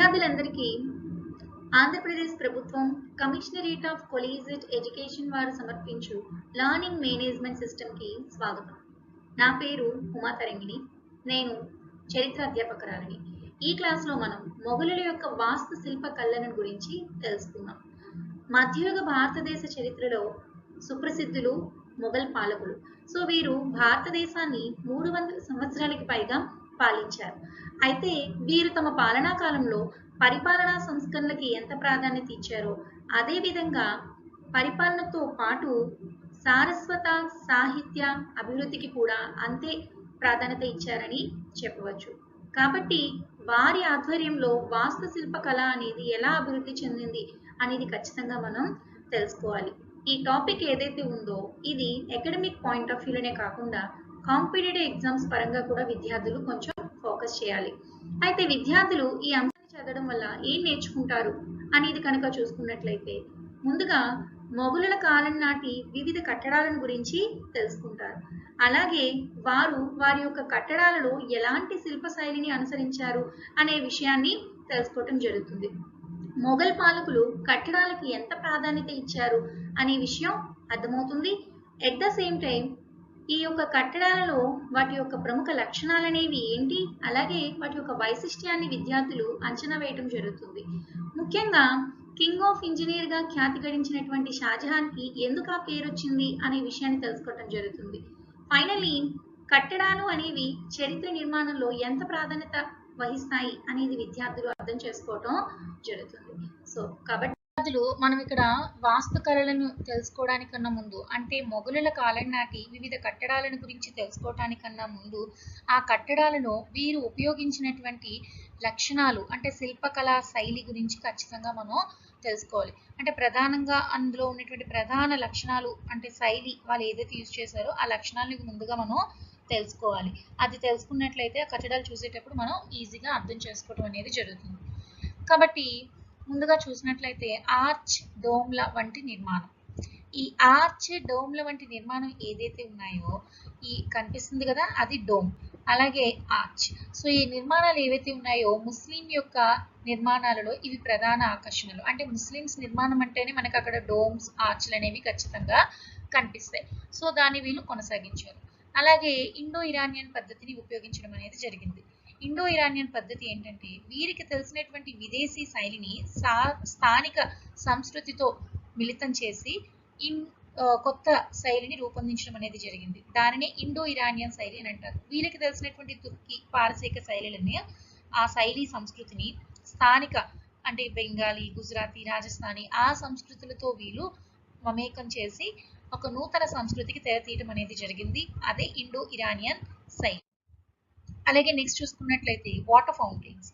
విద్యార్థులందరికీ ఆంధ్రప్రదేశ్ ప్రభుత్వం commissionerate of కొలీజియేట్ education వారు సమర్పించు లర్నింగ్ మేనేజ్మెంట్ సిస్టమ్కి స్వాగతం. నా పేరు ఉమా తరంగిణి. నేను చరిత్ర అధ్యాపకురాలిని. ఈ క్లాస్లో మనం మొఘలుల యొక్క వాస్తు శిల్ప కళలను గురించి తెలుసుకుందాం. మధ్యయుగ భారతదేశ చరిత్రలో సుప్రసిద్ధులు మొఘల్ పాలకులు. సో వీరు భారతదేశాన్ని 300 సంవత్సరాలకి పైగా పాలించారు. అయితే వీరు తమ పాలనా కాలంలో పరిపాలనా సంస్కరణలకి ఎంత ప్రాధాన్యత ఇచ్చారో అదే విధంగా పరిపాలనతో పాటు సారస్వత సాహిత్య అభివృద్ధికి కూడా అంతే ప్రాధాన్యత ఇచ్చారని చెప్పవచ్చు. కాబట్టి వారి ఆధ్వర్యంలో వాస్తుశిల్ప కళ అనేది ఎలా అభివృద్ధి చెందింది అనేది ఖచ్చితంగా మనం తెలుసుకోవాలి. ఈ టాపిక్ ఏదైతే ఉందో ఇది అకాడమిక్ పాయింట్ ఆఫ్ వ్యూలోనే కాకుండా కాంపిటేటివ్ ఎగ్జామ్స్ పరంగా కూడా విద్యార్థులు కొంచెం ఫోకస్ చేయాలి. అయితే విద్యార్థులు ఈ అంశాన్ని చదవడం వల్ల ఏం నేర్చుకుంటారు అనేది కనుక చూసుకున్నట్లయితే ముందుగా మొఘలుల కాలం నాటి వివిధ కట్టడాలను గురించి తెలుసుకుంటారు. అలాగే వారి యొక్క కట్టడాలలో ఎలాంటి శిల్ప శైలిని అనుసరించారు అనే విషయాన్ని తెలుసుకోవటం జరుగుతుంది. మొఘల్ పాలకులు కట్టడాలకు ఎంత ప్రాధాన్యత ఇచ్చారు అనే విషయం అర్థమవుతుంది. ఎట్ ద సేమ్ టైం ఈ యొక్క కట్టడాలలో వాటి యొక్క ప్రముఖ లక్షణాలు అనేవి ఏంటి, అలాగే వాటి యొక్క వైశిష్ట్యాన్ని విద్యార్థులు అంచనా వేయటం జరుగుతుంది. ముఖ్యంగా కింగ్ ఆఫ్ ఇంజనీర్ గా ఖ్యాతి గడించినటువంటి షాజహాన్ కి ఎందుకు ఆ పేరు వచ్చింది అనే విషయాన్ని తెలుసుకోవటం జరుగుతుంది. ఫైనల్లీ కట్టడాలు అనేవి చరిత్ర నిర్మాణంలో ఎంత ప్రాధాన్యత వహిస్తాయి అనేది విద్యార్థులు అర్థం చేసుకోవటం జరుగుతుంది. సో కాబట్టి మనం ఇక్కడ వాస్తు కళలను తెలుసుకోవడానికన్నా ముందు, అంటే మొఘలుల కాలం నాటి వివిధ కట్టడాలను గురించి తెలుసుకోవడానికన్నా ముందు ఆ కట్టడాలలో వీరు ఉపయోగించినటువంటి లక్షణాలు అంటే శిల్పకళా శైలి గురించి ఖచ్చితంగా మనం తెలుసుకోవాలి. అంటే ప్రధానంగా అందులో ఉన్నటువంటి ప్రధాన లక్షణాలు అంటే శైలి వాళ్ళు ఏదైతే యూజ్ చేశారో ఆ లక్షణాలను ముందుగా మనం తెలుసుకోవాలి. అది తెలుసుకున్నట్లయితే ఆ కట్టడాలు చూసేటప్పుడు మనం ఈజీగా అర్థం చేసుకోవడం అనేది జరుగుతుంది. కాబట్టి ముందుగా చూసినట్లయితే ఆర్చ్, డోమ్ల వంటి నిర్మాణం. ఈ ఆర్చ్, డోమ్ల వంటి నిర్మాణం ఏదైతే ఉన్నాయో ఈ కనిపిస్తుంది కదా, అది డోమ్, అలాగే ఆర్చ్. సో ఈ నిర్మాణాలు ఏవైతే ఉన్నాయో ముస్లిం యొక్క నిర్మాణాలలో ఇవి ప్రధాన ఆకర్షణలు. అంటే ముస్లిమ్స్ నిర్మాణం అంటేనే మనకు అక్కడ డోమ్స్, ఆర్చ్లు అనేవి ఖచ్చితంగా కనిపిస్తాయి. సో దాన్ని వీళ్ళు కొనసాగించారు. అలాగే ఇండో ఇరానియన్ పద్ధతిని ఉపయోగించడం అనేది జరిగింది. ఇండో ఇరానియన్ పద్ధతి ఏంటంటే వీరికి తెలిసినటువంటి విదేశీ శైలిని స్థానిక సంస్కృతితో మిళితం చేసి కొత్త శైలిని రూపొందించడం అనేది జరిగింది. దానిని ఇండో ఇరానియన్ శైలి అని అంటారు. వీరికి తెలిసినటువంటి తుర్కీ, పారసీక శైలిని ఆ శైలి సంస్కృతిని స్థానిక అంటే బెంగాలీ, గుజరాతీ, రాజస్థానీ ఆ సంస్కృతులతో వీళ్ళు మమేకం చేసి ఒక నూతన సంస్కృతికి తెరతీయడం అనేది జరిగింది. అదే ఇండో ఇరానియన్ శైలి. అలాగే నెక్స్ట్ చూసుకున్నట్లయితే వాటర్ ఫౌంటైన్స్.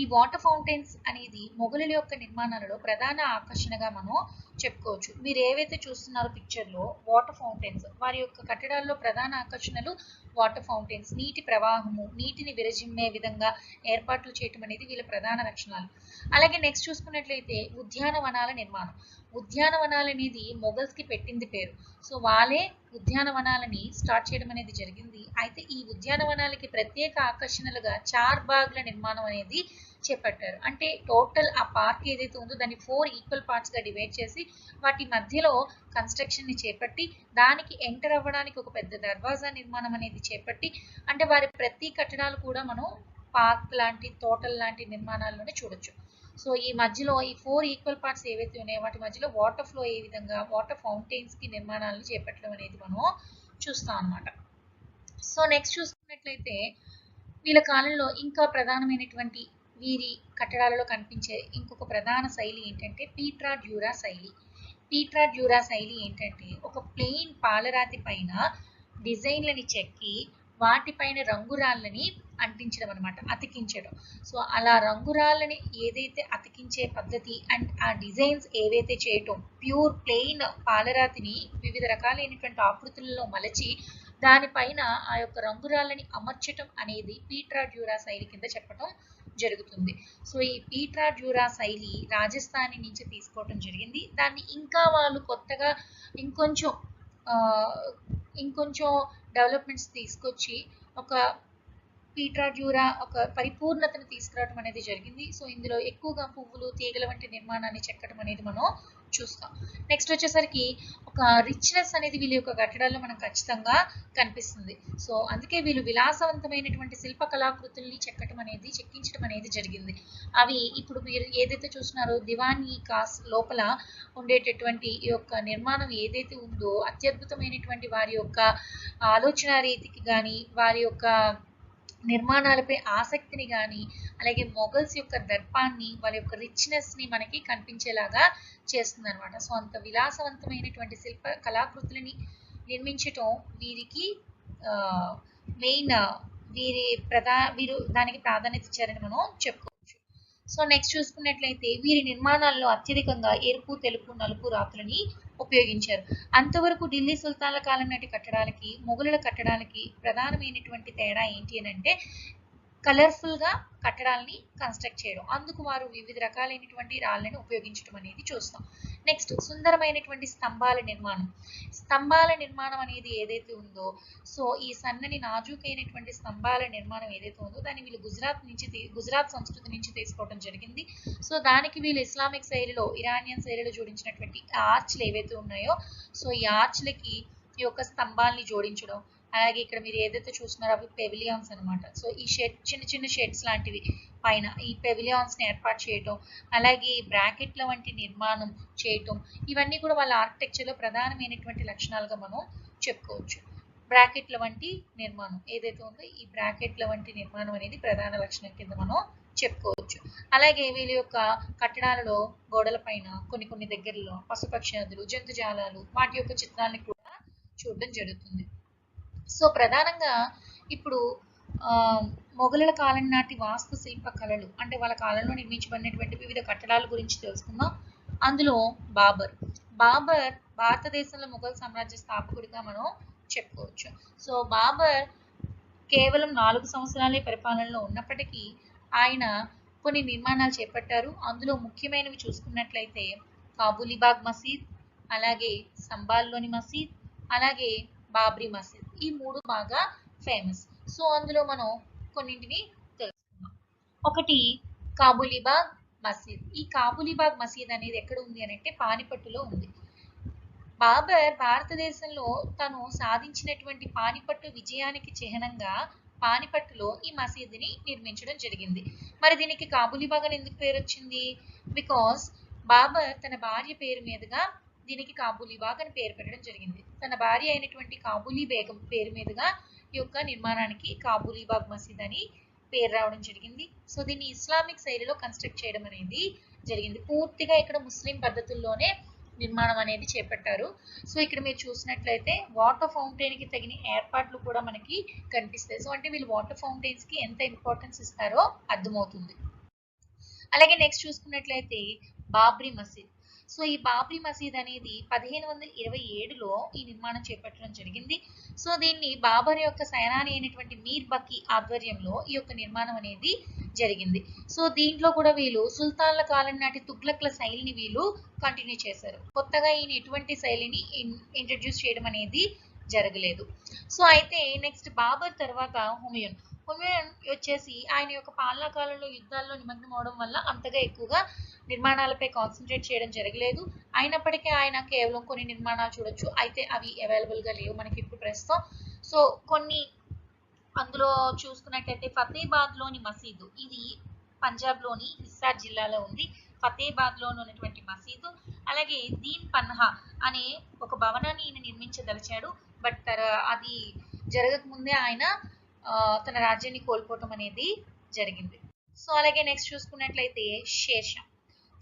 ఈ వాటర్ ఫౌంటైన్స్ అనేది మొఘలుల యొక్క నిర్మాణాలలో ప్రధాన ఆకర్షణగా మనం చెప్పుకోవచ్చు. మీరు ఏవైతే చూస్తున్నారో పిక్చర్లో వాటర్ ఫౌంటైన్స్, వారి యొక్క కట్టడాల్లో ప్రధాన ఆకర్షణలు వాటర్ ఫౌంటైన్స్, నీటి ప్రవాహము, నీటిని విరజిమ్మే విధంగా ఏర్పాట్లు చేయటం అనేది వీళ్ళ ప్రధాన లక్షణాలు. అలాగే నెక్స్ట్ చూసుకున్నట్లయితే ఉద్యానవనాల నిర్మాణం. ఉద్యానవనాలు అనేది మొఘల్స్కి పెట్టింది పేరు. సో వాళ్ళే ఉద్యానవనాలని స్టార్ట్ చేయడం అనేది జరిగింది. అయితే ఈ ఉద్యానవనాలకి ప్రత్యేక ఆకర్షణలుగా చార్ బాగ్ల నిర్మాణం అనేది చేపట్టారు. అంటే టోటల్ ఆ పార్క్ ఏదైతే ఉందో దాన్ని 4 ఈక్వల్ పార్ట్స్ గా డివైడ్ చేసి వాటి మధ్యలో కన్స్ట్రక్షన్ ని చేపట్టి దానికి ఎంటర్ అవ్వడానికి ఒక పెద్ద దర్వాజా నిర్మాణం అనేది చేపట్టి, అంటే వారి ప్రతి కట్టడాలు కూడా మనం పార్క్ లాంటి, తోటల్ లాంటి నిర్మాణాల్లోనే చూడొచ్చు. సో ఈ మధ్యలో ఈ 4 ఈక్వల్ పార్ట్స్ ఏవైతే ఉన్నాయో వాటి మధ్యలో వాటర్ ఫ్లో ఏ విధంగా వాటర్ ఫౌంటైన్స్ కి నిర్మాణాలను చేపట్టడం అనేది మనం చూస్తాం అన్నమాట. సో నెక్స్ట్ చూసుకున్నట్లయితే వీళ్ళ కాలంలో ఇంకా ప్రధానమైనటువంటి వీరి కట్టడాలలో కనిపించే ఇంకొక ప్రధాన శైలి ఏంటంటే పీట్రా డ్యూరా శైలి. పీట్రా డ్యూరా శైలి ఏంటంటే ఒక ప్లెయిన్ పాలరాతి పైన డిజైన్లని చెక్కి వాటిపైన రంగురాళ్ళని అంటించడం అనమాట, అతికించడం. సో అలా రంగురాళ్ళని ఏదైతే అతికించే పద్ధతి అండ్ ఆ డిజైన్స్ ఏవైతే చేయటం, ప్యూర్ ప్లెయిన్ పాలరాతిని వివిధ రకాలైనటువంటి ఆకృతులలో మలచి దానిపైన ఆ యొక్క రంగురాళ్ళని అమర్చటం అనేది పీట్రా డ్యూరా శైలి కింద చెప్పడం జరుగుతుంది. సో ఈ పీట్రా డ్యూరా శైలి రాజస్థానీ నుంచి తీసుకోవటం జరిగింది. దాన్ని ఇంకా వాళ్ళు కొత్తగా ఇంకొంచెం డెవలప్మెంట్స్ తీసుకొచ్చి ఒక పీట్రా డ్యూరా ఒక పరిపూర్ణతను తీసుకురావడం అనేది జరిగింది. సో ఇందులో ఎక్కువగా పువ్వులు, తీగల వంటి నిర్మాణాన్ని చెక్కడం అనేది మనం చూస్తాం. నెక్స్ట్ వచ్చేసరికి ఒక రిచ్నెస్ అనేది వీళ్ళ యొక్క కట్టడాల్లో మనకు ఖచ్చితంగా కనిపిస్తుంది. సో అందుకే వీళ్ళు విలాసవంతమైనటువంటి శిల్ప కళాకృతుల్ని చెక్కించడం అనేది జరిగింది. అవి ఇప్పుడు మీరు ఏదైతే చూస్తున్నారో దివానీ కాస్ లోపల ఉండేటటువంటి ఈ యొక్క నిర్మాణం ఏదైతే ఉందో అత్యద్భుతమైనటువంటి వారి యొక్క ఆలోచన రీతికి కానీ వారి యొక్క నిర్మాణాలపై ఆసక్తిని కానీ అలాగే మొఘల్స్ యొక్క దర్పాన్ని వాళ్ళ యొక్క రిచ్నెస్ని మనకి కనిపించేలాగా చేస్తుంది అనమాట. సో అంత విలాసవంతమైనటువంటి శిల్ప కళాకృతులని నిర్మించటం వీరికి మెయిన్ వీరు దానికి ప్రాధాన్యత ఇచ్చారని మనం చెప్పుకోవచ్చు. సో నెక్స్ట్ చూసుకున్నట్లయితే వీరి నిర్మాణాల్లో అత్యధికంగా ఎరుపు, తెలుపు, నలుపు రాతులని ఉపయోగించారు. అంతవరకు ఢిల్లీ సుల్తాన్ల కాలం నాటి కట్టడాలకి మొఘలుల కట్టడాలకి ప్రధానమైనటువంటి తేడా ఏంటి అని అంటే కలర్ఫుల్గా కట్టడాలని కన్స్ట్రక్ట్ చేయడం. అందుకు వారు వివిధ రకాలైనటువంటి రాళ్ళని ఉపయోగించడం అనేది చూస్తాం. నెక్స్ట్ సుందరమైనటువంటి స్తంభాల నిర్మాణం అనేది ఏదైతే ఉందో సో ఈ సన్నని నాజూకైనటువంటి స్తంభాల నిర్మాణం ఏదైతే ఉందో దాన్ని వీళ్ళు గుజరాత్ సంస్కృతి నుంచి తీసుకోవడం జరిగింది. సో దానికి వీళ్ళు ఇస్లామిక్ శైలిలో ఇరానియన్ శైలిలో జోడించినటువంటి ఆర్చ్లు ఏవైతే ఉన్నాయో సో ఈ ఆర్చ్లకి ఈ యొక్క స్తంభాలని జోడించడం. అలాగే ఇక్కడ మీరు ఏదైతే చూస్తున్నారో అవి పెవిలియాన్స్ అనమాట. సో ఈ చిన్న చిన్న షెడ్స్ లాంటివి పైన ఈ పెవిలియాన్స్ని ఏర్పాటు చేయటం, అలాగే బ్రాకెట్ల వంటి నిర్మాణం చేయటం, ఇవన్నీ కూడా వాళ్ళ ఆర్కిటెక్చర్లో ప్రధానమైనటువంటి లక్షణాలుగా మనం చెప్పుకోవచ్చు. బ్రాకెట్ల వంటి నిర్మాణం ఏదైతే ఉందో ఈ బ్రాకెట్ల వంటి నిర్మాణం అనేది ప్రధాన లక్షణం కింద మనం చెప్పుకోవచ్చు. అలాగే వీళ్ళ యొక్క కట్టడాలలో గోడల పైన కొన్ని దగ్గరలో పశుపక్షాదులు, జంతుజాలాలు వాటి యొక్క చిత్రాన్ని కూడా చూడడం జరుగుతుంది. సో ప్రధానంగా ఇప్పుడు మొఘలుల కాలం నాటి వాస్తు శిల్ప కళలు అంటే వాళ్ళ కాలంలో నిర్మించబడినటువంటి వివిధ కట్టడాల గురించి తెలుసుకుందాం. అందులో బాబర్ భారతదేశంలో మొఘల్ సామ్రాజ్య స్థాపకుడిగా మనం చెప్పుకోవచ్చు. సో బాబర్ కేవలం 4 సంవత్సరాలే పరిపాలనలో ఉన్నప్పటికీ ఆయన కొన్ని నిర్మాణాలు చేపట్టారు. అందులో ముఖ్యమైనవి చూసుకున్నట్లయితే కాబూలీబాగ్ మసీద్, అలాగే సంబాల్లోని మసీద్, అలాగే బాబ్రీ మసీద్, ఈ 3 బాగా ఫేమస్. సో అందులో మనం కొన్నింటిని తెలుసుకుందాం. ఒకటి కాబూలీబాగ్ మసీద్. ఈ కాబూలీబాగ్ మసీద్ అనేది ఎక్కడ ఉంది అని అంటే పానిపట్టులో ఉంది. బాబర్ భారతదేశంలో తను సాధించినటువంటి పానిపట్టు విజయానికి చిహ్నంగా పానిపట్టులో ఈ మసీదుని నిర్మించడం జరిగింది. మరి దీనికి కాబూలీబాగ్ అని ఎందుకు పేరు వచ్చింది? బికాస్ బాబర్ తన భార్య పేరు మీదుగా దీనికి కాబూలీబాగ్ అని పేరు పెట్టడం జరిగింది. తన భార్య అయినటువంటి కాబూలీ బేగం పేరు మీదుగా ఈ యొక్క నిర్మాణానికి కాబూలీబాగ్ మసీద్ అని పేరు రావడం జరిగింది. సో దీన్ని ఇస్లామిక్ శైలిలో కన్స్ట్రక్ట్ చేయడం అనేది జరిగింది. పూర్తిగా ఇక్కడ ముస్లిం పద్ధతుల్లోనే నిర్మాణం అనేది చేపట్టారు. సో ఇక్కడ మీరు చూసినట్లయితే వాటర్ ఫౌంటైన్ కి తగిన ఏర్పాట్లు కూడా మనకి కనిపిస్తాయి. సో అంటే వీళ్ళు వాటర్ ఫౌంటైన్స్ కి ఎంత ఇంపార్టెన్స్ ఇస్తారో అర్థమవుతుంది. అలాగే నెక్స్ట్ చూసుకున్నట్లయితే బాబ్రీ మసీద్. సో ఈ బాబ్రీ మసీద్ అనేది 1527లో ఈ నిర్మాణం చేపట్టడం జరిగింది. సో దీన్ని బాబర్ యొక్క సేనాని అయినటువంటి మీర్ బకీ ఆధ్వర్యంలో ఈ యొక్క నిర్మాణం అనేది జరిగింది. సో దీంట్లో కూడా వీళ్ళు సుల్తాన్ల కాలం నాటి తుగ్లక్ల శైలిని వీళ్ళు కంటిన్యూ చేశారు. కొత్తగా ఈయన ఎటువంటి శైలిని ఇంట్రడ్యూస్ చేయడం అనేది జరగలేదు. సో అయితే నెక్స్ట్ బాబర్ తర్వాత హుమయూన్ వచ్చేసి ఆయన యొక్క పాలనా కాలంలో యుద్ధాల్లో నిమగ్నం అవడం వల్ల అంతగా ఎక్కువగా నిర్మాణాలపై కాన్సన్ట్రేట్ చేయడం జరగలేదు. అయినప్పటికీ ఆయన కేవలం కొన్ని నిర్మాణాలు చూడొచ్చు, అయితే అవి అవైలబుల్గా లేవు మనకి ఇప్పుడు ప్రస్తుతం. సో కొన్ని అందులో చూసుకున్నట్లయితే ఫతేబాద్లోని మసీదు, ఇది పంజాబ్లోని హిస్సార్ జిల్లాలో ఉంది. ఫతేబాద్లో ఉన్నటువంటి మసీదు. అలాగే దీన్ పన్హా అనే ఒక భవనాన్ని ఈయన నిర్మించదలిచాడు. బట్ అది జరగకముందే ఆయన తన రాజ్యాన్ని కోల్పోవటం అనేది జరిగింది. సో అలాగే నెక్స్ట్ చూసుకున్నట్లయితే షేర్షా.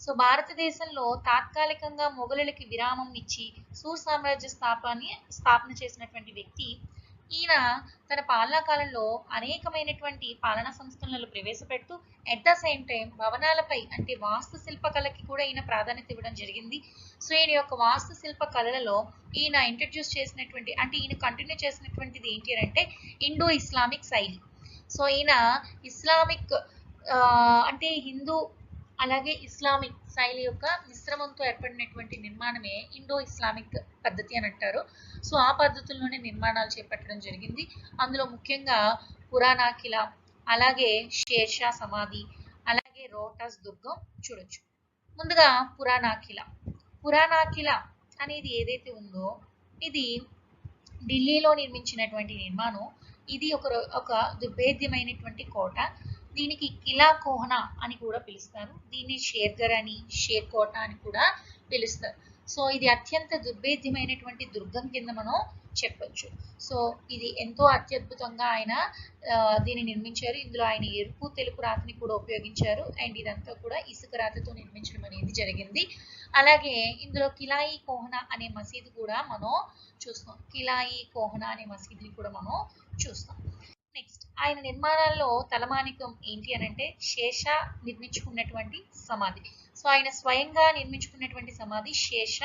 సో భారతదేశంలో తాత్కాలికంగా మొఘలులకి విరామం ఇచ్చి సూర్ సామ్రాజ్య స్థాపన చేసినటువంటి వ్యక్తి ఈయన. తన పాలనా కాలంలో అనేకమైనటువంటి పాలనా సంస్థలను ప్రవేశపెడుతూ ఎట్ ద సేమ్ టైం భవనాలపై అంటే వాస్తు శిల్పకళకి కూడా ఈయన ప్రాధాన్యత ఇవ్వడం జరిగింది. సో ఈయన యొక్క వాస్తు శిల్ప కళలలో ఈయన ఇంట్రడ్యూస్ చేసినటువంటి అంటే ఈయన కంటిన్యూ చేసినటువంటిది ఏంటి అంటే ఇండో ఇస్లామిక్ శైలి. సో ఈయన ఇస్లామిక్ అంటే హిందూ అలాగే ఇస్లామిక్ శైలి యొక్క మిశ్రమంతో ఏర్పడినటువంటి నిర్మాణమే ఇండో ఇస్లామిక్ పద్ధతి అని అంటారు. సో ఆ పద్ధతుల్లోనే నిర్మాణాలు చేపట్టడం జరిగింది. అందులో ముఖ్యంగా పురాణా కిలా, అలాగే షేర్షా సమాధి, అలాగే రోహ్టాస్ దుర్గం చూడొచ్చు. ముందుగా పురాణాఖిల అనేది ఏదైతే ఉందో ఇది ఢిల్లీలో నిర్మించినటువంటి నిర్మాణం. ఇది ఒక దుర్భేద్యమైనటువంటి కోట. దీనికి కిలా కోహనా అని కూడా పిలుస్తారు. దీన్ని షేర్గర్ అని, షేర్ కోట అని కూడా పిలుస్తారు. సో ఇది అత్యంత దుర్భేద్యమైనటువంటి దుర్గం కింద మనం చెప్పొచ్చు. సో ఇది ఎంతో అత్యద్భుతంగా ఆయన దీన్ని నిర్మించారు. ఇందులో ఆయన ఎరుపు తెలుపు రాతిని కూడా ఉపయోగించారు. అండ్ ఇదంతా కూడా ఇసుక రాతితో నిర్మించడం అనేది జరిగింది. అలాగే ఇందులో కిలాయి కోహనా అనే మసీదు కూడా మనం చూస్తాం. కిలాయి కోహనా అనే మసీదుని కూడా మనం చూస్తాం. నెక్స్ట్ ఆయన నిర్మాణాల్లో తలమానికం ఏంటి అని అంటే శేష నిర్మించుకున్నటువంటి సమాధి. సో ఆయన స్వయంగా నిర్మించుకున్నటువంటి సమాధి శేష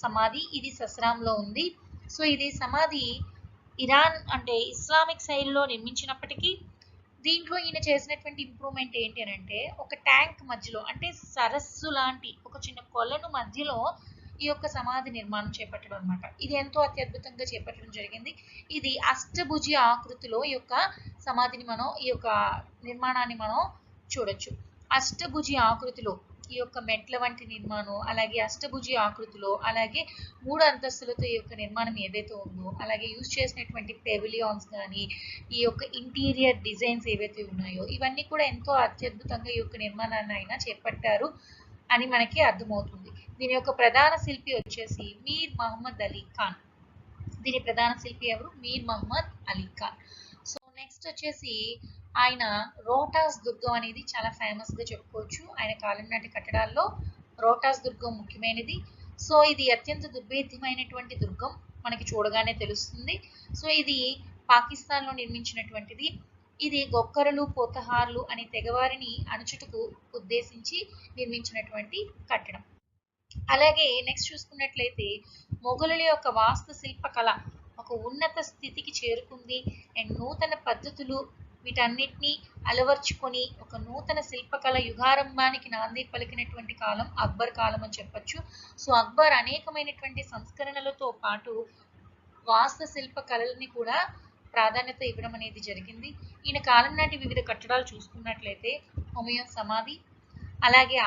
సమాధి. ఇది సస్రాంలో ఉంది. సో ఇది సమాధి ఇరాన్ అంటే ఇస్లామిక్ శైలిలో నిర్మించినప్పటికీ దీంట్లో ఈయన చేసినటువంటి ఇంప్రూవ్మెంట్ ఏంటి అని అంటే ఒక ట్యాంక్ మధ్యలో అంటే సరస్సు లాంటి ఒక చిన్న కొలను మధ్యలో ఈ యొక్క సమాధి నిర్మాణం చేపట్టడం అనమాట. ఇది ఎంతో అత్యద్భుతంగా చేపట్టడం జరిగింది. ఇది అష్టభుజి ఆకృతిలో ఈ యొక్క సమాధిని మనం ఈ యొక్క నిర్మాణాన్ని మనం చూడొచ్చు. అష్టభుజి ఆకృతిలో ఈ యొక్క మెట్ల వంటి నిర్మాణం, అలాగే అష్టభుజి ఆకృతిలో, అలాగే 3 అంతస్తులతో ఈ యొక్క నిర్మాణం ఏదైతే ఉందో, అలాగే యూజ్ చేసినటువంటి పెవిలియాన్స్ కానీ ఈ యొక్క ఇంటీరియర్ డిజైన్స్ ఏవైతే ఉన్నాయో ఇవన్నీ కూడా ఎంతో అత్యద్భుతంగా ఈ యొక్క నిర్మాణాన్ని అయినా చేపట్టారు అని మనకి అర్థమవుతుంది. దీని యొక్క ప్రధాన శిల్పి వచ్చేసి మీర్ మహమ్మద్ అలీ ఖాన్. దీని ప్రధాన శిల్పి ఎవరు? మీర్ మహమ్మద్ అలీ ఖాన్. సో నెక్స్ట్ వచ్చేసి ఆయన రోహ్టాస్ దుర్గం అనేది చాలా ఫేమస్ గా చెప్పుకోవచ్చు. ఆయన కాలం నాటి కట్టడాల్లో రోహ్టాస్ దుర్గం ముఖ్యమైనది. సో ఇది అత్యంత దుర్భేద్యమైనటువంటి దుర్గం మనకి చూడగానే తెలుస్తుంది. సో ఇది పాకిస్తాన్ లో నిర్మించినటువంటిది. ఇది గొక్కరులు పోతహార్లు అనే తెగవారిని అణుచుటకు ఉద్దేశించి నిర్మించినటువంటి కట్టడం. అలాగే నెక్స్ట్ చూసుకున్నట్లయితే మొఘలుల యొక్క వాస్తు శిల్ప కళ ఒక ఉన్నత స్థితికి చేరుకుంది. అండ్ నూతన పద్ధతులు వీటన్నిటిని అలవర్చుకొని ఒక నూతన శిల్పకళ యుగారంభానికి నాంది పలికినటువంటి కాలం అక్బర్ కాలం అని చెప్పొచ్చు. సో అక్బర్ అనేకమైనటువంటి సంస్కరణలతో పాటు వాస్తు శిల్ప కళలని కూడా ప్రాధాన్యత ఇవ్వడం అనేది జరిగింది. ఈయన కాలం నాటి వివిధ కట్టడాలు చూసుకున్నట్లయితే హుమయూన్ సమాధి, అలాగే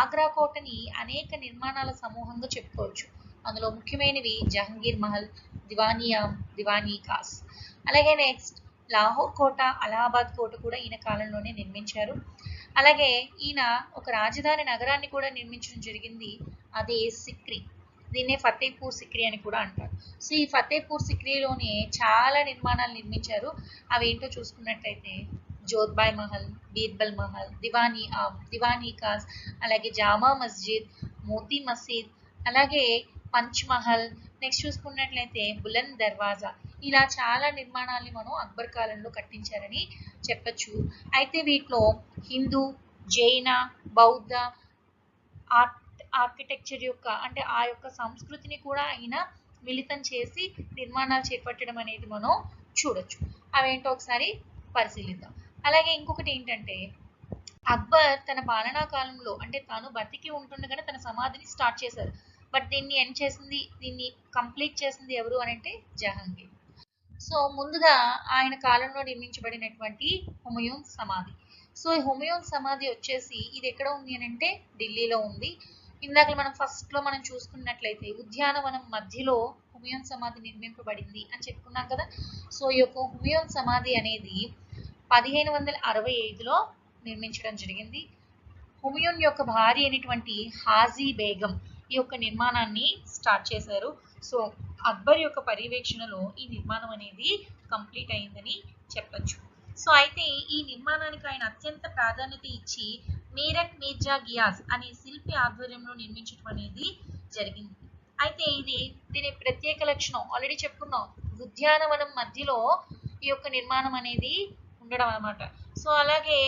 ఆగ్రా కోటని అనేక నిర్మాణాల సమూహంగా చెప్పుకోవచ్చు. అందులో ముఖ్యమైనవి జహంగీర్ మహల్, దివానీ ఖాస్. అలాగే నెక్స్ట్ లాహోర్ కోట, అలహాబాద్ కోట కూడా ఈయన కాలంలోనే నిర్మించారు. అలాగే ఈయన ఒక రాజధాని నగరాన్ని కూడా నిర్మించడం జరిగింది. అదే సిక్రీ. దీన్నే ఫతేపూర్ సిక్రీ అని కూడా అంటారు. సో ఈ ఫతేపూర్ సిక్రీలోనే చాలా నిర్మాణాలు నిర్మించారు. అవి ఏంటో చూసుకున్నట్లయితే జోధ్బాయ్ మహల్, బీర్బల్ మహల్, దివానీ ఖాస్, అలాగే జామా మస్జిద్, మోతీ మసీద్, అలాగే పంచ్ మహల్. నెక్స్ట్ చూసుకున్నట్లయితే బులంద్ దర్వాజా. ఇలా చాలా నిర్మాణాలని మనం అక్బర్ కాలంలో కట్టించారని చెప్పచ్చు. అయితే వీటిలో హిందూ, జైన, బౌద్ధ ఆర్కిటెక్చర్ యొక్క అంటే ఆ యొక్క సంస్కృతిని కూడా ఆయన మిళితం చేసి నిర్మాణాలు చేపట్టడం అనేది మనం చూడొచ్చు. అవేంటో ఒకసారి పరిశీలిద్దాం. అలాగే ఇంకొకటి ఏంటంటే అక్బర్ తన పాలనా కాలంలో అంటే తాను బతికి ఉంటుండగానే తన సమాధిని స్టార్ట్ చేశారు. బట్ దీన్ని కంప్లీట్ చేసింది ఎవరు అని అంటే జహాంగీర్. సో ముందుగా ఆయన కాలంలో నిర్మించబడినటువంటి హుమయూన్ సమాధి. సో ఈ హుమయూన్ సమాధి వచ్చేసి ఇది ఎక్కడ ఉంది అని అంటే ఢిల్లీలో ఉంది. ఇందాక మనం ఫస్ట్ లో మనం చూసుకున్నట్లయితే ఉద్యానవనం మధ్యలో హుమయూన్ సమాధి నిర్మింపబడింది అని చెప్పుకున్నాం కదా. సో ఈ యొక్క హుమయూన్ సమాధి అనేది 1565లో నిర్మించడం జరిగింది. హుమయూన్ యొక్క భార్య అయినటువంటి హాజీ బేగం ఈ యొక్క నిర్మాణాన్ని స్టార్ట్ చేశారు. సో అక్బర్ యొక్క పర్యవేక్షణలో ఈ నిర్మాణం అనేది కంప్లీట్ అయిందని చెప్పచ్చు. సో అయితే ఈ నిర్మాణానికి ఆయన అత్యంత ప్రాధాన్యత ఇచ్చి మీరట్ మీర్జా గియాజ్ అనే శిల్పి ఆధ్వర్యంలో నిర్మించడం అనేది జరిగింది. అయితే దీని ప్రత్యేక లక్షణం ఆల్రెడీ చెప్పుకున్నాం, ఉద్యానవనం మధ్యలో ఈ యొక్క నిర్మాణం అనేది ఉండడం అన్నమాట. సో అలాగే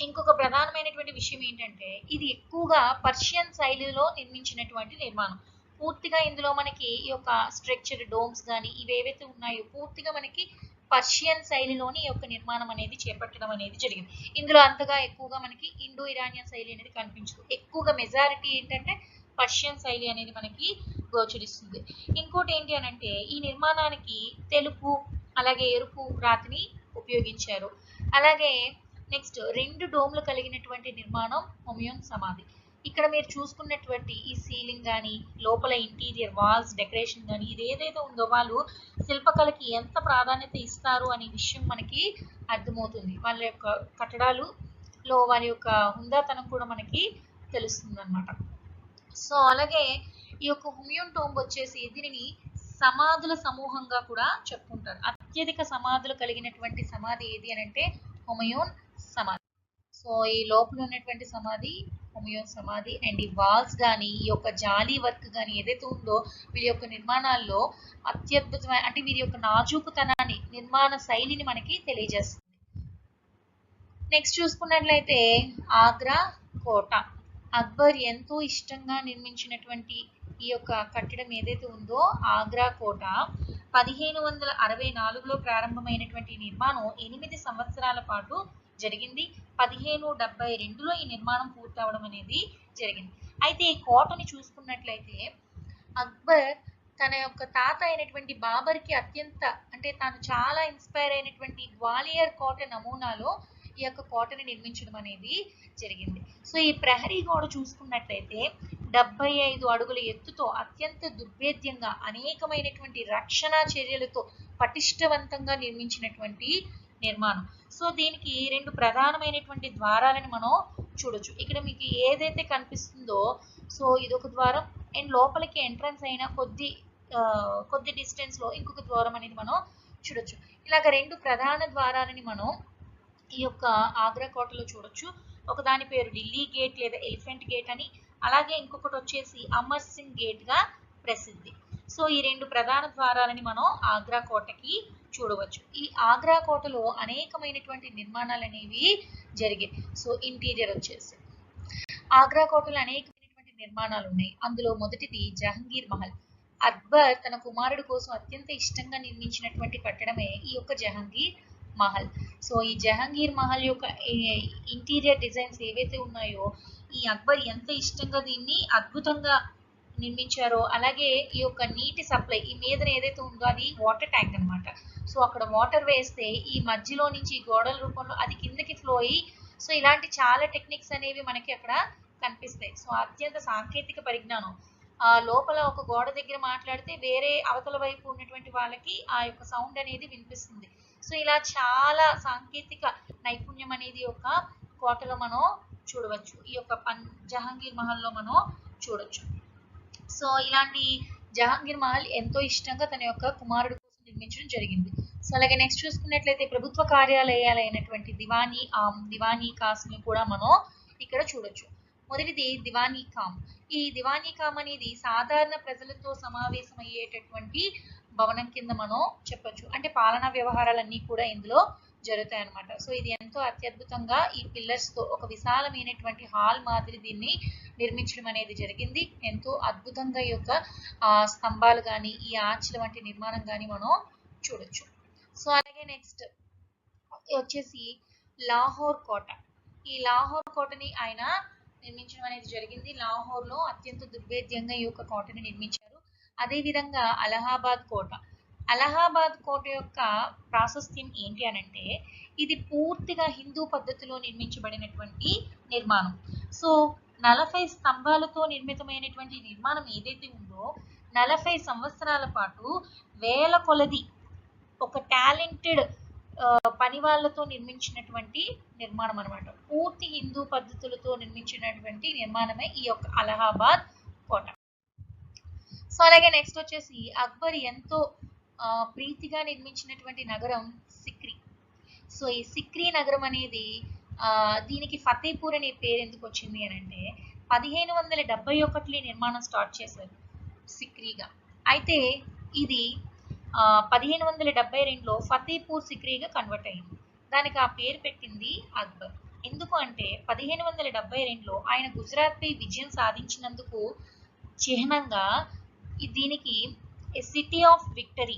ఇంకొక ప్రధానమైనటువంటి విషయం ఏంటంటే ఇది ఎక్కువగా పర్షియన్ శైలిలో నిర్మించినటువంటి నిర్మాణం. పూర్తిగా ఇందులో మనకి ఈ యొక్క స్ట్రక్చర్ డోమ్స్ కానీ ఇవేవైతే ఉన్నాయో పూర్తిగా మనకి పర్షియన్ శైలిలోని ఈ యొక్క నిర్మాణం అనేది చేపట్టడం అనేది జరిగింది. ఇందులో అంతగా ఎక్కువగా మనకి ఇండో ఇరానియన్ శైలి అనేది కనిపించదు. ఎక్కువగా మెజారిటీ ఏంటంటే పర్షియన్ శైలి అనేది మనకి గోచరిస్తుంది. ఇంకోటి ఏంటి అని అంటే ఈ నిర్మాణానికి తెలుపు అలాగే ఎరుపు రాతిని ఉపయోగించారు. అలాగే నెక్స్ట్ 2 డోమ్లు కలిగినటువంటి నిర్మాణం హుమయూన్ సమాధి. ఇక్కడ మీరు చూసుకున్నటువంటి ఈ సీలింగ్ కానీ లోపల ఇంటీరియర్ వాల్స్ డెకరేషన్ కానీ ఇది ఏదైతే ఉందో వాళ్ళు శిల్పకళకి ఎంత ప్రాధాన్యత ఇస్తారు అనే విషయం మనకి అర్థమవుతుంది. వాళ్ళ యొక్క కట్టడాలులో వారి యొక్క హుందాతనం కూడా మనకి తెలుస్తుంది అనమాట. సో అలాగే ఈ యొక్క హుమయూన్ టోంబ్ వచ్చేసి దీనిని సమాధుల సమూహంగా కూడా చెప్పుకుంటారు. అత్యధిక సమాధులు కలిగినటువంటి సమాధి ఏది అని అంటే హుమయూన్ సమాధి. సో ఈ లోపల ఉన్నటువంటి సమాధి హుమయూన్ సమాధి. అండ్ ఈ వాల్స్ కానీ ఈ యొక్క జాలీ వర్క్ కానీ ఏదైతే ఉందో వీరి యొక్క నిర్మాణాల్లో అత్యద్భుతమైన అంటే వీరి యొక్క నాజూకుతనాన్ని నిర్మాణ శైలిని మనకి తెలియజేస్తుంది. నెక్స్ట్ చూసుకున్నట్లయితే ఆగ్రా కోట. అక్బర్ ఎంతో ఇష్టంగా నిర్మించినటువంటి ఈ యొక్క కట్టడం ఏదైతే ఉందో ఆగ్రా కోట 1564లో ప్రారంభమైనటువంటి నిర్మాణం 8 సంవత్సరాల పాటు జరిగింది. 1572లో ఈ నిర్మాణం పూర్తవడం అనేది జరిగింది. అయితే ఈ కోటని చూసుకున్నట్లయితే అక్బర్ తన యొక్క తాత అయినటువంటి బాబర్కి అత్యంత అంటే తాను చాలా ఇన్స్పైర్ అయినటువంటి గ్వాలియర్ కోట నమూనాలో ఈ యొక్క కోటని నిర్మించడం అనేది జరిగింది. సో ఈ ప్రహరీ గోడ చూసుకున్నట్లయితే 75 అడుగుల ఎత్తుతో అత్యంత దుర్భేద్యంగా అనేకమైనటువంటి రక్షణ చర్యలతో పటిష్టవంతంగా నిర్మించినటువంటి నిర్మాణం. సో దీనికి 2 ప్రధానమైనటువంటి ద్వారాలను మనం చూడొచ్చు. ఇక్కడ మీకు ఏదైతే కనిపిస్తుందో సో ఇదొక ద్వారం అండ్ లోపలికి ఎంట్రన్స్ అయిన కొద్ది డిస్టెన్స్ లో ఇంకొక ద్వారం అనేది మనం చూడొచ్చు. ఇలాగ 2 ప్రధాన ద్వారాలని మనం ఈ యొక్క ఆగ్రా కోటలో చూడొచ్చు. ఒక దాని పేరు ఢిల్లీ గేట్ లేదా ఎలిఫెంట్ గేట్ అని, అలాగే ఇంకొకటి వచ్చేసి అమర్ సింగ్ గేట్ గా ప్రసిద్ధి. సో ఈ 2 ప్రధాన ద్వారాలని మనం ఆగ్రా కోటకి చూడవచ్చు. ఈ ఆగ్రా కోటలో అనేకమైనటువంటి నిర్మాణాలు అనేవి జరిగాయి. సో ఇంటీరియర్ వచ్చేసి ఆగ్రా కోటలో అనేకమైనటువంటి నిర్మాణాలు ఉన్నాయి. అందులో మొదటిది జహంగీర్ మహల్. అక్బర్ తన కుమారుడు కోసం అత్యంత ఇష్టంగా నిర్మించినటువంటి కట్టడమే ఈ యొక్క జహంగీర్ మహల్. సో ఈ జహంగీర్ మహల్ యొక్క ఇంటీరియర్ డిజైన్స్ ఏవైతే ఉన్నాయో ఈ అక్బర్ ఎంత ఇష్టంగా దీన్ని అద్భుతంగా నిర్మించారో, అలాగే ఈ యొక్క నీటి సప్లై ఈ మీద ఏదైతే ఉందో అది వాటర్ ట్యాంక్ అనమాట. సో అక్కడ వాటర్ వేస్తే ఈ మధ్యలో నుంచి గోడల రూపంలో అది కిందకి ఫ్లో అయ్యి సో ఇలాంటి చాలా టెక్నిక్స్ అనేవి మనకి అక్కడ కనిపిస్తాయి. సో అత్యంత సాంకేతిక పరిజ్ఞానం. లోపల ఒక గోడ దగ్గర మాట్లాడితే వేరే అవతల వైపు ఉన్నటువంటి వాళ్ళకి ఆ యొక్క సౌండ్ అనేది వినిపిస్తుంది. సో ఇలా చాలా సాంకేతిక నైపుణ్యం అనేది ఒక కోటలో మనం చూడవచ్చు. ఈ యొక్క జహాంగీర్ మహల్లో మనం చూడొచ్చు. సో ఇలాంటి జహాంగీర్ మహల్ ఎంతో ఇష్టంగా తన యొక్క కుమారుడు కోసం నిర్మించడం జరిగింది. సో అలాగే నెక్స్ట్ చూసుకున్నట్లయితే ప్రభుత్వ కార్యాలయాలైనటువంటి దివానీ కాస్ని కూడా మనం ఇక్కడ చూడొచ్చు. మొదటిది దివానీ కామ్. ఈ దివానీ కామ్ అనేది సాధారణ ప్రజలతో సమావేశం అయ్యేటటువంటి భవనం కింద మనం చెప్పొచ్చు. అంటే పాలనా వ్యవహారాలన్నీ కూడా ఇందులో జరుగుతాయి అన్నమాట. సో ఇది ఎంతో అత్యద్భుతంగా ఈ పిల్లర్స్ తో ఒక విశాలమైనటువంటి హాల్ మాదిరి దీన్ని నిర్మించడం అనేది జరిగింది. ఎంతో అద్భుతంగా ఈ యొక్క స్తంభాలు కానీ ఈ ఆర్చ్ల వంటి నిర్మాణం కానీ మనం చూడొచ్చు. సో అలాగే నెక్స్ట్ వచ్చేసి లాహోర్ కోట. ఈ లాహోర్ కోటని ఆయన నిర్మించడం అనేది జరిగింది. లాహోర్ లో అత్యంత దుర్భేద్యంగా ఈ యొక్క కోటని నిర్మించారు. అదే విధంగా అలహాబాద్ కోట. అలహాబాద్ కోట యొక్క ప్రాశస్త్యం ఏంటి అనంటే ఇది పూర్తిగా హిందూ పద్ధతిలో నిర్మించబడినటువంటి నిర్మాణం. సో 40 స్తంభాలతో నిర్మితమైనటువంటి నిర్మాణం ఏదైతే ఉందో 40 సంవత్సరాల పాటు వేల కొలది ఒక టాలెంటెడ్ పని వాళ్ళతో నిర్మించినటువంటి నిర్మాణం అనమాట. పూర్తి హిందూ పద్ధతులతో నిర్మించినటువంటి నిర్మాణమే ఈ యొక్క అలహాబాద్ కోట. సో అలాగే నెక్స్ట్ వచ్చేసి అక్బర్ ఎంతో ప్రీతిగా నిర్మించినటువంటి నగరం సిక్రీ. సో ఈ సిక్రీ నగరం అనేది దీనికి ఫతేపూర్ అనే పేరు ఎందుకు వచ్చింది అని అంటే 1571 నిర్మాణం స్టార్ట్ చేశారు సిక్రీగా. అయితే ఇది 1572లో ఫతేపూర్ సిక్రీగా కన్వర్ట్ అయింది. దానికి ఆ పేరు పెట్టింది అక్బర్. ఎందుకు అంటే 1572లో ఆయన గుజరాత్ పై విజయం సాధించినందుకు చిహ్నంగా దీనికి city of victory,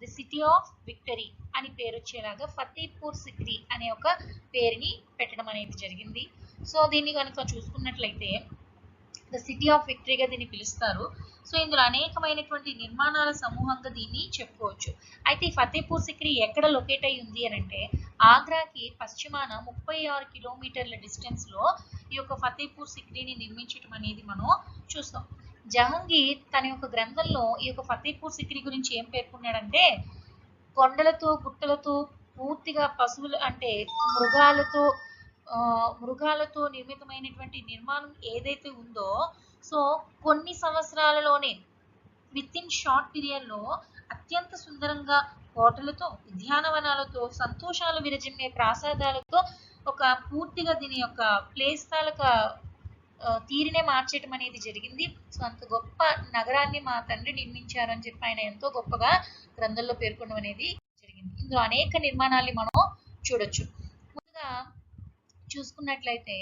the city of victory అని పేరు వచ్చేలాగా ఫతేపూర్ సిక్రీ అనే ఒక పేరుని పెట్టడం అనేది జరిగింది. సో దీన్ని కనుక చూసుకున్నట్లయితే ద సిటీ ఆఫ్ విక్టరీగా దీన్ని పిలుస్తారు. సో ఇందులో అనేకమైనటువంటి నిర్మాణాల సమూహంగా దీన్ని చెప్పుకోవచ్చు. అయితే ఈ ఫతేపూర్ సిక్రీ ఎక్కడ లొకేట్ అయి ఉంది అని అంటే ఆగ్రాకి పశ్చిమాన 36 కిలోమీటర్ల డిస్టెన్స్లో ఈ యొక్క ఫతేపూర్ సిక్రీని నిర్మించడం అనేది మనం చూస్తాం. జహంగీర్ తన యొక్క గ్రంథంలో ఈ యొక్క ఫతేపూర్ సిక్రీ గురించి ఏం పేర్కొన్నాడంటే కొండలతో గుట్టలతో పూర్తిగా పశువులు అంటే మృగాలతో నిర్మితమైనటువంటి నిర్మాణం ఏదైతే ఉందో సో కొన్ని సంవత్సరాలలోనే విత్ ఇన్ షార్ట్ పీరియడ్లో అత్యంత సుందరంగా కోటలతో ఉద్యానవనాలతో సంతోషాలు విరజిమ్మే ప్రాసాదాలతో ఒక పూర్తిగా దీని యొక్క ప్లేస్ తాలూకా తీరినే మార్చడం అనేది జరిగింది. సో అంత గొప్ప నగరాన్ని మా తండ్రి నిర్మించారు అని చెప్పి ఆయన ఎంతో గొప్పగా గ్రంథంలో పేర్కొనడం అనేది జరిగింది. ఇందులో అనేక నిర్మాణాలని మనం చూడొచ్చు. ముందుగా చూసుకున్నట్లయితే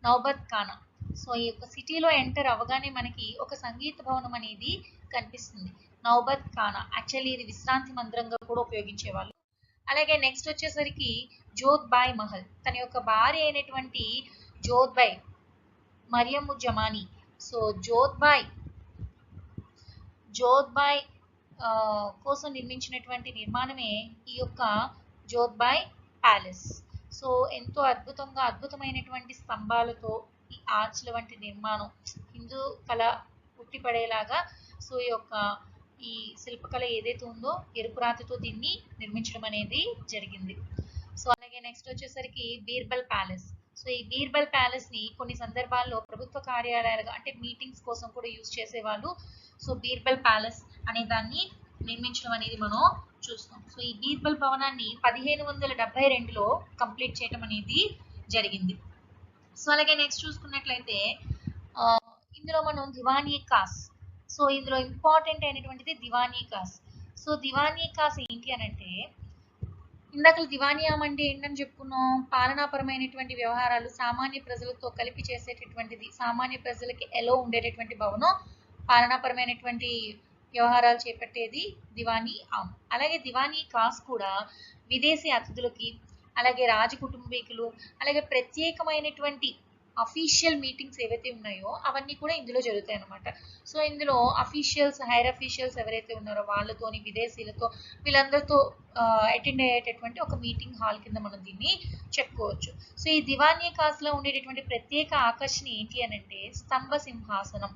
నౌబత్ ఖానా. సో ఈ యొక్క సిటీలో ఎంటర్ అవ్వగానే మనకి ఒక సంగీత భవనం అనేది కనిపిస్తుంది. నౌబత్ ఖానా యాక్చువల్లీ ఇది విశ్రాంతి మందిరంగా కూడా ఉపయోగించేవాళ్ళు. అలాగే నెక్స్ట్ వచ్చేసరికి జోధ్బాయ్ మహల్. తన యొక్క భార్య అయినటువంటి జోధ్బాయ్ మరియము జమానీ. సో జోధ్బాయ్ కోసం నిర్మించినటువంటి నిర్మాణమే ఈ యొక్క జోధ్బాయ్ ప్యాలెస్. సో ఎంతో అద్భుతమైనటువంటి స్తంభాలతో ఈ ఆర్చ్ల వంటి నిర్మాణం హిందూ కళ ఉట్టిపడేలాగా సో ఈ శిల్పకళ ఏదైతే ఉందో ఎరుపు రాతితో దీన్ని నిర్మించడం అనేది జరిగింది. సో అలాగే నెక్స్ట్ వచ్చేసరికి బీర్బల్ ప్యాలెస్. సో ఈ బీర్బల్ ప్యాలెస్ ని కొన్ని సందర్భాల్లో ప్రభుత్వ కార్యాలయాలుగా అంటే మీటింగ్స్ కోసం కూడా యూజ్ చేసేవాళ్ళు. సో బీర్బల్ ప్యాలెస్ అనే దాన్ని నిర్మించడం అనేది మనం చూస్తాం. సో ఈ బీర్బల్ భవనాన్ని 1572లో కంప్లీట్ చేయడం అనేది జరిగింది. సో అలాగే నెక్స్ట్ చూసుకున్నట్లయితే ఇందులో మనం దివానీ కాస్. సో ఇందులో ఇంపార్టెంట్ అయినటువంటిది దివానీ కాస్. సో దివానీ కాస్ ఏంటి అని అంటే ఇందాక దివానియాం అంటే ఏంటని చెప్పుకున్నాం, పాలనాపరమైనటువంటి వ్యవహారాలు సామాన్య ప్రజలతో కలిపి చేసేటటువంటిది, సామాన్య ప్రజలకి ఎలో ఉండేటటువంటి భవనం, పాలనాపరమైనటువంటి వ్యవహారాలు చేపట్టేది దివానీ ఆమ్. అలాగే దివానీ కాస్ కూడా విదేశీ అతిథులకి అలాగే రాజ కుటుంబీకులు అలాగే ప్రత్యేకమైనటువంటి అఫీషియల్ మీటింగ్స్ ఏవైతే ఉన్నాయో అవన్నీ కూడా ఇందులో జరుగుతాయి అన్నమాట. సో ఇందులో అఫీషియల్స్ హైర్ అఫీషియల్స్ ఎవరైతే ఉన్నారో వాళ్ళతోని విదేశీలతో వీళ్ళందరితో అటెండ్ అయ్యేటటువంటి ఒక మీటింగ్ హాల్ కింద మనం దీన్ని చెప్పుకోవచ్చు. సో ఈ దివానీ కాస్లో ఉండేటటువంటి ప్రత్యేక ఆకర్షణ ఏంటి అని అంటే స్తంభ సింహాసనం,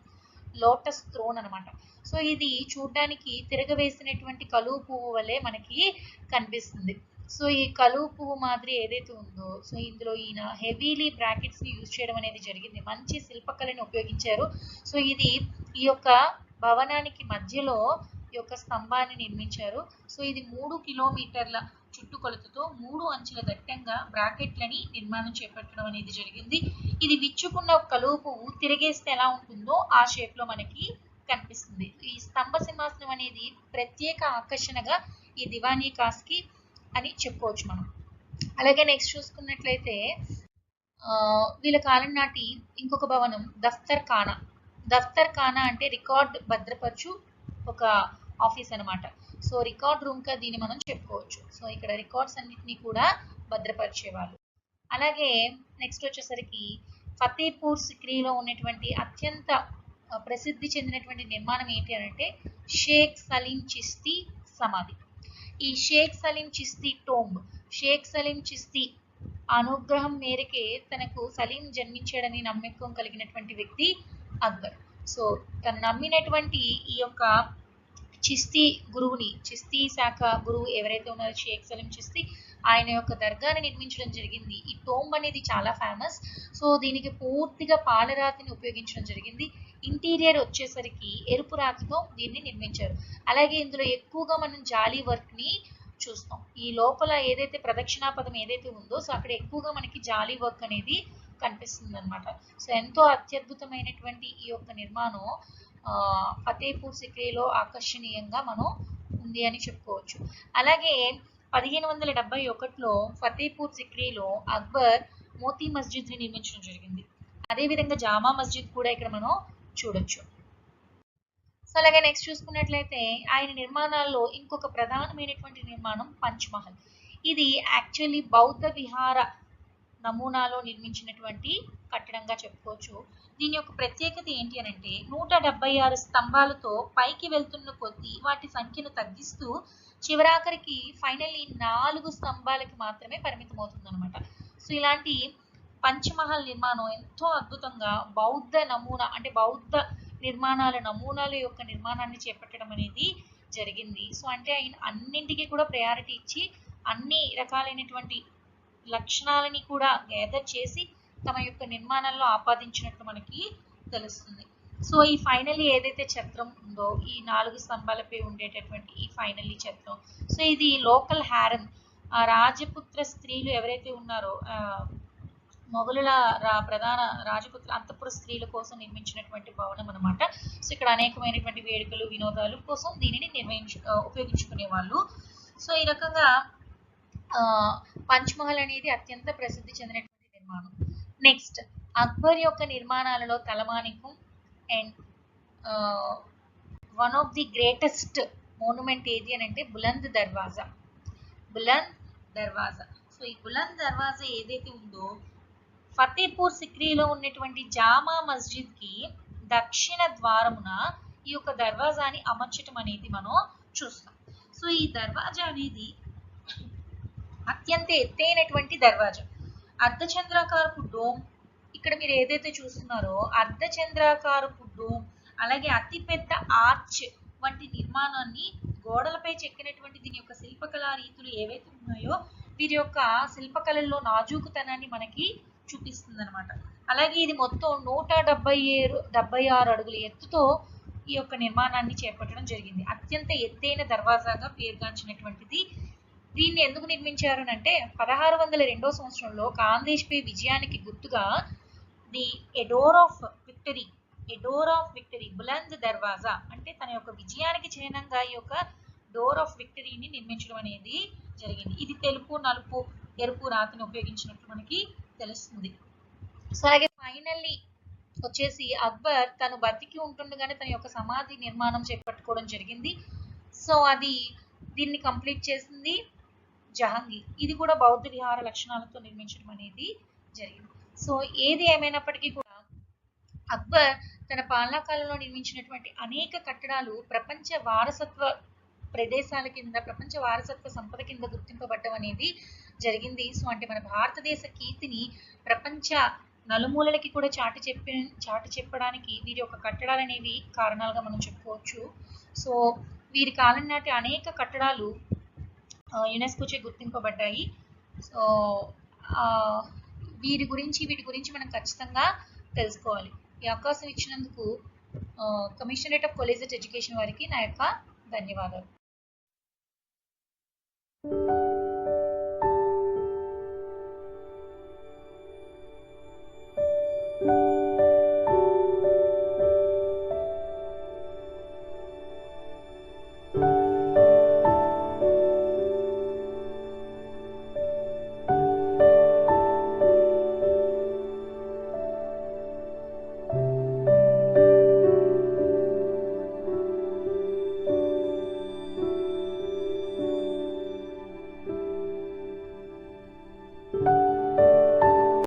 లోటస్ థ్రోన్ అనమాట. సో ఇది చూడడానికి తిరగవేసినటువంటి కలువ పువ్వు వలె మనకి కనిపిస్తుంది. సో ఈ కలువ పువ్వు మాదిరి ఏదైతే ఉందో సో ఇందులో ఈయన హెవీలీ బ్రాకెట్స్ ని యూజ్ చేయడం అనేది జరిగింది. మంచి శిల్పకళని ఉపయోగించారు. సో ఇది ఈ యొక్క భవనానికి మధ్యలో ఈ యొక్క స్తంభాన్ని నిర్మించారు. సో ఇది 3 కిలోమీటర్ల చుట్టుకొలతతో 3 అంచుల దట్టంగా బ్రాకెట్లని నిర్మాణం చేపట్టడం అనేది జరిగింది. ఇది విచ్చుకున్న కలువ పువ్వు తిరిగేస్తే ఎలా ఉంటుందో ఆ షేప్ లో మనకి కనిపిస్తుంది. ఈ స్తంభ సింహాసనం అనేది ప్రత్యేక ఆకర్షణగా ఈ దివానీ కాస్ కి అని చెప్పుకోవచ్చు మనం. అలాగే నెక్స్ట్ చూసుకున్నట్లయితే వీళ్ళ కాలం నాటి ఇంకొక భవనం దఫ్తర్ ఖానా. దఫ్తర్ ఖానా అంటే రికార్డ్ భద్రపరచు ఒక ఆఫీస్ అనమాట. సో రికార్డ్ రూమ్ గా దీన్ని మనం చెప్పుకోవచ్చు. సో ఇక్కడ రికార్డ్స్ అన్నిటినీ కూడా భద్రపరిచేవాళ్ళు. అలాగే నెక్స్ట్ వచ్చేసరికి ఫతేపూర్ సిక్రీలో ఉన్నటువంటి అత్యంత ప్రసిద్ధి చెందినటువంటి నిర్మాణం ఏంటి అంటే షేక్ సలీం చిస్తీ సమాధి. ఈ షేక్ సలీం చిస్తీ టోంబ్, షేక్ సలీం చిస్తీ అనుగ్రహం మేరకే తనకు సలీం జన్మించాడని నమ్మకం కలిగినటువంటి వ్యక్తి అక్బర్. సో తను నమ్మినటువంటి ఈ యొక్క చిస్తీ గురువుని, చిస్తీ శాఖ గురువు ఎవరైతే ఉన్నారో షేక్ సలీం చిస్తీ, ఆయన యొక్క దర్గాని నిర్మించడం జరిగింది. ఈ టోంబ్ అనేది చాలా ఫేమస్. సో దీనికి పూర్తిగా పాలరాతిని ఉపయోగించడం జరిగింది. ఇంటీరియర్ వచ్చేసరికి ఎరుపు రాతితో దీన్ని నిర్మించారు. అలాగే ఇందులో ఎక్కువగా మనం జాలీ వర్క్ ని చూస్తాం. ఈ లోపల ఏదైతే ప్రదక్షిణాపదం ఏదైతే ఉందో సో అక్కడ ఎక్కువగా మనకి జాలీ వర్క్ అనేది కనిపిస్తుంది అనమాట. సో ఎంతో అత్యద్భుతమైనటువంటి ఈ యొక్క నిర్మాణం ఫతేపూర్ సిక్రీలో ఆకర్షణీయంగా మనం ఉంది అని చెప్పుకోవచ్చు. అలాగే 1571లో ఫతేపూర్ సిక్రీలో అక్బర్ మోతీ మస్జిద్ ని నిర్మించడం జరిగింది. అదేవిధంగా జామా మస్జిద్ కూడా ఇక్కడ మనం చూడొచ్చు. సో అలాగే నెక్స్ట్ చూసుకున్నట్లయితే ఆయన నిర్మాణాల్లో ఇంకొక ప్రధానమైనటువంటి నిర్మాణం పంచ్ మహల్. ఇది యాక్చువల్లీ బౌద్ధ విహార నమూనాలో నిర్మించినటువంటి కట్టడంగా చెప్పుకోవచ్చు. దీని యొక్క ప్రత్యేకత ఏంటి అని అంటే 176 స్తంభాలతో పైకి వెళ్తున్న కొద్దీ వాటి సంఖ్యను తగ్గిస్తూ చివరాఖరికి ఫైనల్లీ 4 స్తంభాలకి మాత్రమే పరిమితం అవుతుంది అనమాట. సో ఇలాంటి పంచమహల్ నిర్మాణం ఎంతో అద్భుతంగా బౌద్ధ నమూనా అంటే బౌద్ధ నమూనాల యొక్క నిర్మాణాన్ని చేపట్టడం అనేది జరిగింది. సో అంటే ఆయన అన్నింటికి కూడా ప్రయారిటీ ఇచ్చి అన్ని రకాలైనటువంటి లక్షణాలని కూడా గ్యాదర్ చేసి తమ యొక్క నిర్మాణంలో ఆపాదించినట్లు మనకి తెలుస్తుంది. సో ఈ ఫైనల్లీ ఏదైతే ఛత్రం ఉందో ఈ 4 స్తంభాలపై ఉండేటటువంటి ఈ ఫైనల్లీ ఛత్రం, సో ఇది లోకల్ హారమ్ రాజపుత్ర స్త్రీలు ఎవరైతే ఉన్నారో మొఘలుల ప్రధాన రాజపుత్ర అంతఃపుర స్త్రీల కోసం నిర్మించినటువంటి భవనం అనమాట. సో ఇక్కడ అనేకమైనటువంటి వేడుకలు వినోదాలు కోసం దీనిని ఉపయోగించుకునే వాళ్ళు. సో ఈ రకంగా పంచ్మహల్ అనేది అత్యంత ప్రసిద్ధి చెందినటువంటి నిర్మాణం. నెక్స్ట్ అక్బర్ యొక్క నిర్మాణాలలో తలమానికం and one of the greatest monument ఏది అని అంటే బులంద్ దర్వాజా. సో ఈ బులంద్ దర్వాజా ఏదైతే ఉందో ఫతేపూర్ సిక్రీలో ఉన్నటువంటి జామా మస్జిద్ కి దక్షిణ ద్వారమున ఈ యొక్క దర్వాజాని అమర్చటం అనేది మనం చూస్తాం. సో ఈ దర్వాజా అనేది అత్యంత ఎత్తైనటువంటి దర్వాజా. అర్ధచంద్రాకారపు డోమ్, ఇక్కడ మీరు ఏదైతే చూస్తున్నారో అర్ధచంద్రాకారపు డోమ్ అలాగే అతిపెద్ద ఆర్చ్ వంటి నిర్మాణాన్ని గోడలపై చెక్కినటువంటి దీని యొక్క శిల్పకళా రీతులు ఏవైతే ఉన్నాయో వీరి యొక్క శిల్పకళల్లో నాజూకుతనాన్ని మనకి చూపిస్తుంది అనమాట. అలాగే ఇది మొత్తం 176 అడుగుల ఎత్తుతో ఈ యొక్క నిర్మాణాన్ని చేపట్టడం జరిగింది. అత్యంత ఎత్తైన దర్వాజాగా పేరుగాంచినటువంటిది. దీన్ని ఎందుకు నిర్మించారు అంటే 1602 సంవత్సరంలో ఖాందేశ్ పై విజయానికి గుర్తుగా ది ఎడోర్ ఆఫ్ విక్టరీ బులంద్ దర్వాజా అంటే తన యొక్క విజయానికి చిహ్నంగా ఈ యొక్క డోర్ ఆఫ్ విక్టరీని నిర్మించడం అనేది జరిగింది. ఇది తెలుపు, నలుపు, ఎరుపు రాతిని ఉపయోగించినట్లు మనకి తెలుస్తుంది. సో అలాగే ఫైనల్లీ వచ్చేసి అక్బర్ తను బతికి ఉంటుండగానే తన యొక్క సమాధి నిర్మాణం చేపట్టుకోవడం జరిగింది. సో దీన్ని కంప్లీట్ చేసింది జహాంగీర్. ఇది కూడా బౌద్ధ విహార లక్షణాలతో నిర్మించడం అనేది జరిగింది. సో ఏది ఏమైనప్పటికీ కూడా అక్బర్ తన పాలనా కాలంలో నిర్మించినటువంటి అనేక కట్టడాలు ప్రపంచ వారసత్వ ప్రదేశాల కింద, ప్రపంచ వారసత్వ సంపద కింద గుర్తింపబడడం అనేది జరిగింది. సో అంటే మన భారతదేశ కీర్తిని ప్రపంచ నలుమూలలకి కూడా చాటి చెప్పడానికి వీరి యొక్క కట్టడాలు అనేవి కారణాలుగా మనం చెప్పుకోవచ్చు. సో వీరి కాలం నాటి అనేక కట్టడాలు యునెస్కోచే గుర్తింపబడ్డాయి. సో వీటి గురించి మనం ఖచ్చితంగా తెలుసుకోవాలి. ఈ అవకాశం ఇచ్చినందుకు కమిషనరేట్ ఆఫ్ కాలేజియేట్ ఎడ్యుకేషన్ వారికి నా యొక్క ధన్యవాదాలు.